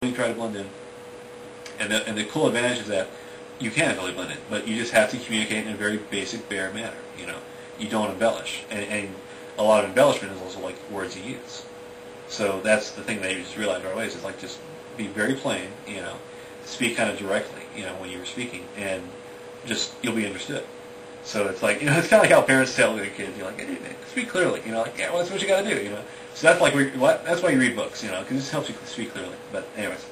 you try to blend in. And the cool advantage is that you can really blend in, but you just have to communicate in a very basic, bare manner. You don't embellish, and a lot of embellishment is also like words you use. So that's the thing that you just realize right away is like just be very plain. Speak kind of directly. When you're speaking, and just you'll be understood. So it's like it's kind of like how parents tell their kids, you're like, hey, speak clearly. Like yeah, well, that's what you got to do. So that's like that's why you read books. Because this helps you speak clearly. But anyways.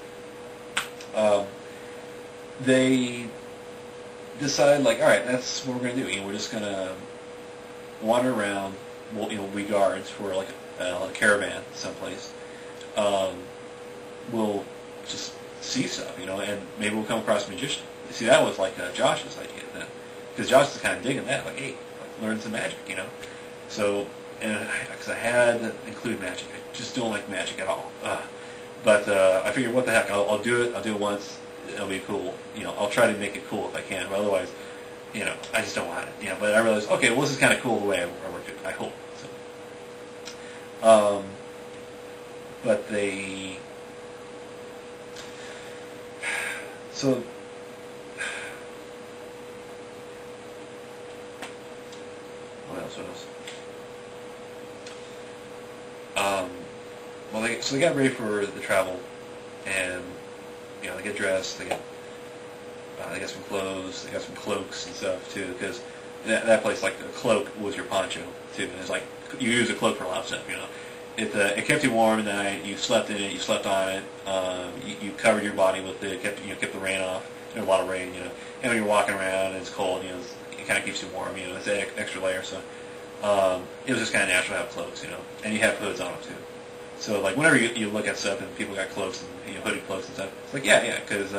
They decide, like, all right, that's what we're going to do. We're just going to wander around. We'll be guards for like a caravan someplace. We'll just see stuff, and maybe we'll come across a magician. See, that was like Josh's idea then, because Josh is kind of digging that, like, hey, learn some magic, So, and because I had to include magic, I just don't like magic at all. But I figured, what the heck, I'll do it. I'll do it once. It'll be cool. I'll try to make it cool if I can. But otherwise, I just don't want it. But I realized, okay, well, this is kind of cool the way I worked it. I hope. So, but they, so. What else? Well, so they got ready for the travel, and they get dressed. They got some clothes. They got some cloaks and stuff too, because that place, like, the cloak was your poncho too. And it's like you use a cloak for a lot of stuff. It kept you warm at night. You slept in it. You slept on it. You covered your body with it. Kept the rain off. There's a lot of rain. And when you're walking around and it's cold, it kind of keeps you warm. It's an extra layer. So it was just kind of natural to have cloaks. And you have hoods on them too. So, like, whenever you look at stuff and people got cloaks and hooded cloaks and stuff, it's like, yeah, because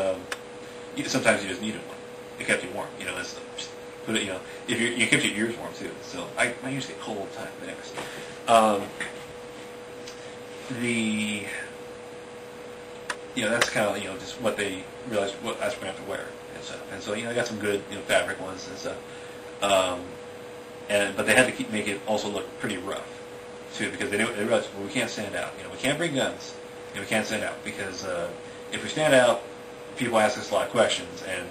sometimes you just needed one. It kept you warm, and stuff. Just put it, if you kept your ears warm too. So I usually get cold all the time. But anyways, that's kind of just what they realized that's what we have to wear and stuff. And so I got some good fabric ones and stuff. But they had to make it also look pretty rough too, because they realized, well, we can't stand out. We can't bring guns. We can't stand out because if we stand out, people ask us a lot of questions, and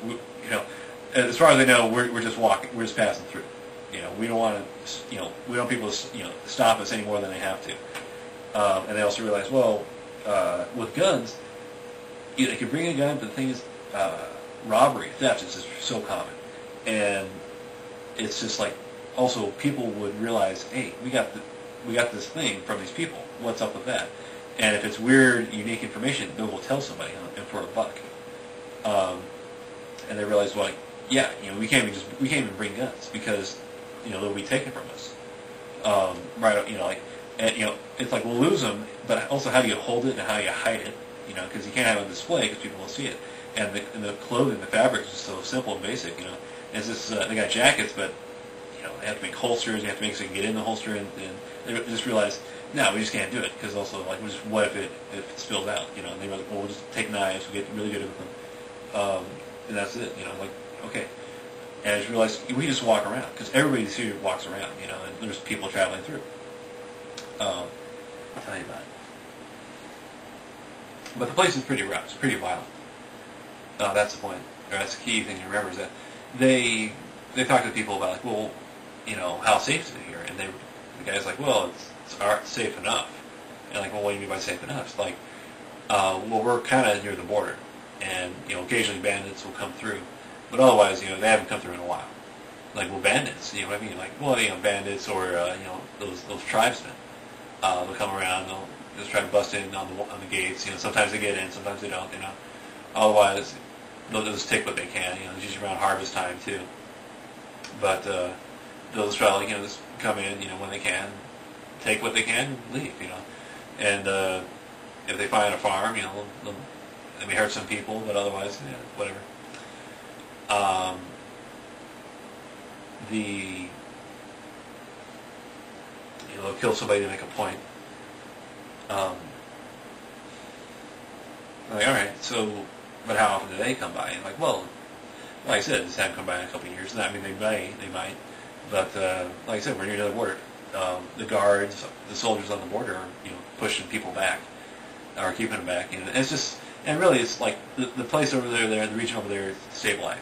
we as far as they know, we're just walking, we're just passing through. We don't want to, we don't want people to stop us any more than they have to. And they also realize, well, with guns, they can bring a gun, but the thing is, robbery, theft is just so common, and it's just like also people would realize, hey, we got this thing from these people. What's up with that? And if it's weird, unique information, they'll go tell somebody, and for $1. And they realize, well, yeah, we can't even bring guns because they'll be taken from us. Right? It's like we'll lose them, but also how do you hold it and how do you hide it? Because you can't have it on display because people will see it. And the clothing, the fabric is just so simple and basic. It's just they got jackets, but they have to make holsters. You have to make so you can get in the holster, and they just realize, no, we just can't do it because also, like, what if it spills out? And they realize, well, we'll just take knives. We get really good at them, and that's it. Like, okay. And I just realized we just walk around because everybody here walks around. And there's people traveling through. I'll tell you about it. But the place is pretty rough. It's pretty violent. That's the point. Or that's the key thing to remember is that they talk to people about, like, well, how safe is it here? And the guy's like, well, it's safe enough. And like, well, what do you mean by safe enough? It's like, well, we're kind of near the border, and occasionally bandits will come through, but otherwise, they haven't come through in a while. Like, well, bandits, what I mean? Like, well, bandits or those tribesmen, they'll come around, they'll just try to bust in on the gates. Sometimes they get in, sometimes they don't. Otherwise, they'll just take what they can. It's usually around harvest time too. But they'll just try to just come in, when they can, take what they can, and leave. And if they find a farm, they may hurt some people, but otherwise, whatever. They'll kill somebody to make a point. Like, all right, so, but how often do they come by? And like, well, like I said, just haven't come by in a couple of years. I mean, they might, but like I said, we're near the border. The guards, the soldiers on the border are, pushing people back. are keeping them back. And it's just, and really, it's like the place over there, the region over there, is stabilizing.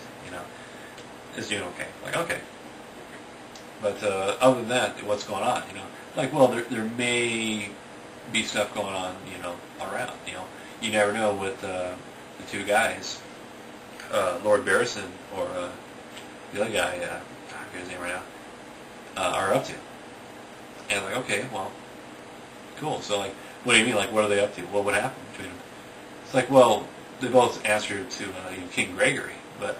Is doing okay. Like okay, but other than that, what's going on? Like well, there may be stuff going on. Around. You never know with the two guys, Lord Barrison or the other guy. I forget his name right now. Are up to. And like okay, well, cool. So like, what do you mean? Like, what are they up to? What would happen between them? It's like, well, they both answered to King Gregory, but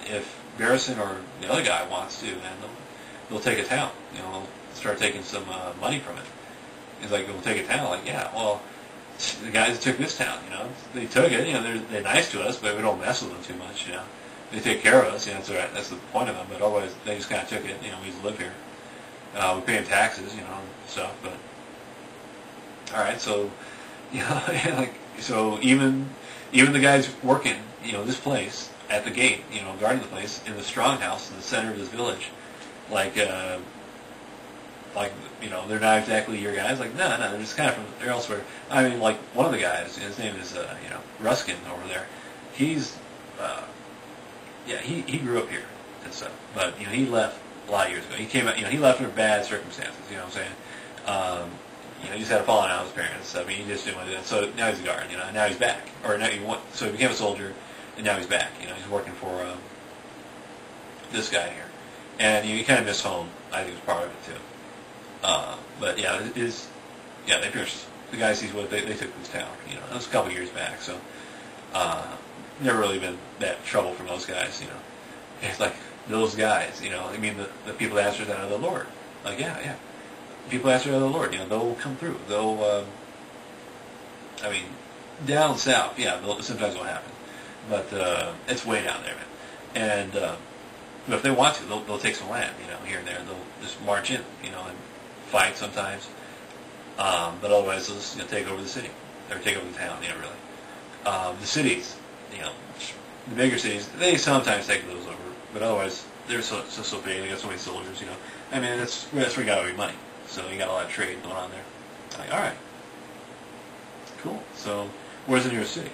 if Barrison or the other guy wants to, then they'll take a town. They'll start taking some money from it. It's like, they'll take a town. Like, yeah, well, the guys took this town. They took it. They're nice to us, but we don't mess with them too much. They take care of us. That's all right. That's the point of them. But otherwise, they just kind of took it. We just live here. We pay them taxes, and stuff. But all right, so like so even the guys working, this place at the gate, guarding the place in the strong house in the center of this village, like they're not exactly your guys. Like no, they're just kind of from they're elsewhere. I mean, like one of the guys, his name is Ruskin over there. He's he grew up here and stuff, but he left a lot of years ago. He came out, he left under bad circumstances. You know what I'm saying? He just had a falling out with his parents. I mean, he just didn't want to do that. So now he's a guard. And now he's back, or now so he became a soldier, and now he's back. He's working for this guy here, and he kind of missed home. I think it was part of it too. But yeah, they pierced the guys he's with. They took this town. That was a couple years back. So never really been that trouble from those guys. It's like those guys. I mean, the people that answer that are the Lord. Like yeah. People answer to the Lord, they'll come through. They'll, I mean, down south, yeah, sometimes it'll happen. But it's way down there, man. And but if they want to, they'll take some land, here and there. They'll just march in, and fight sometimes. But otherwise, they'll just take over the city, or take over the town, really. The cities, the bigger cities, they sometimes take those over. But otherwise, they're so big, they got so many soldiers, I mean, that's where you got all your money. So you got a lot of trade going on there. Like, all right, cool. So where's the nearest city?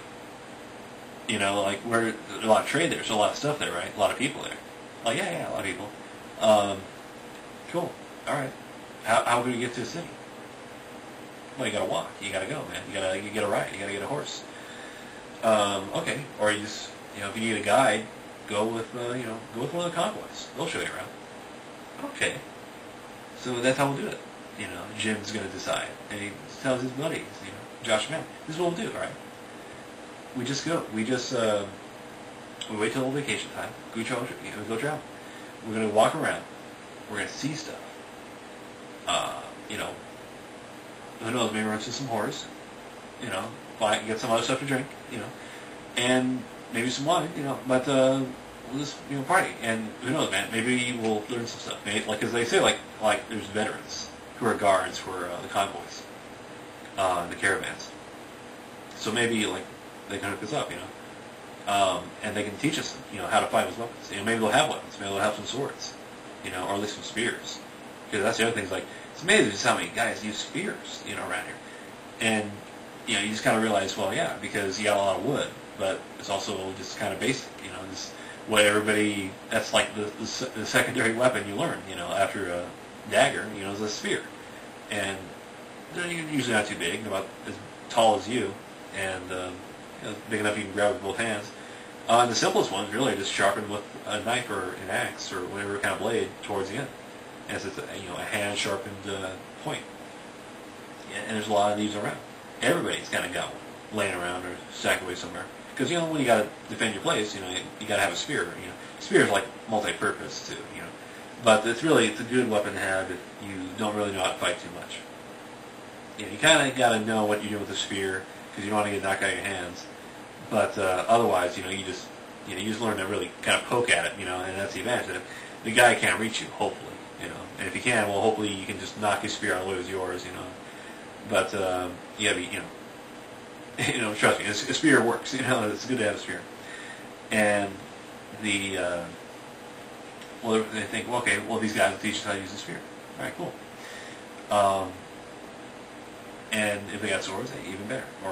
Like where there's a lot of trade there, so a lot of stuff there, right? A lot of people there. Like yeah, a lot of people. Cool. All right. How can we get to the city? Well, you gotta walk. You gotta go, man. You gotta ride. You gotta get a horse. Okay. Or you just if you need a guide, go with one of the convoys. They'll show you around. Okay. So that's how we'll do it. Jim's going to decide. And he tells his buddies, Josh and Matt, this is what we'll do, all right? We just go. We wait till vacation time. We go travel. We're going to walk around. We're going to see stuff. Who knows, maybe run into some whores. Get some other stuff to drink, and maybe some wine, but we'll just, party. And who knows, man, maybe we'll learn some stuff. Maybe, like, as they say, like there's veterans who are guards for the convoys, the caravans. So maybe, like, they can hook us up, and they can teach us, how to fight with weapons. Maybe they'll have weapons. Maybe they'll have some swords, or at least some spears. Because that's the other thing, is like, it's amazing just how many guys use spears, around here. And, you just kind of realize, well, yeah, because you got a lot of wood, but it's also just kind of basic, just what everybody, that's like the secondary weapon you learn, after a dagger, is a spear. And they're usually not too big, about as tall as you, and big enough you can grab with both hands. And the simplest ones really just sharpened with a knife or an axe or whatever kind of blade towards the end. And it's a hand-sharpened point. And there's a lot of these around. Everybody's kind of got one laying around or stacked away somewhere. Because, when you got to defend your place, you got to have a spear. Spear is like multi-purpose too, But it's a good weapon to have if you don't really know how to fight too much. You kind of got to know what you're doing with a spear because you don't want to get knocked out of your hands. But otherwise, you just learn to really kind of poke at it, and that's the advantage of it. The guy can't reach you, hopefully, And if he can, well, hopefully you can just knock his spear out of the way with yours, But you gotta be, trust me, a spear works. It's good to have a spear. And they think, well, okay, these guys will teach us how to use a spear. All right, cool. And if they got swords, hey, even better. Or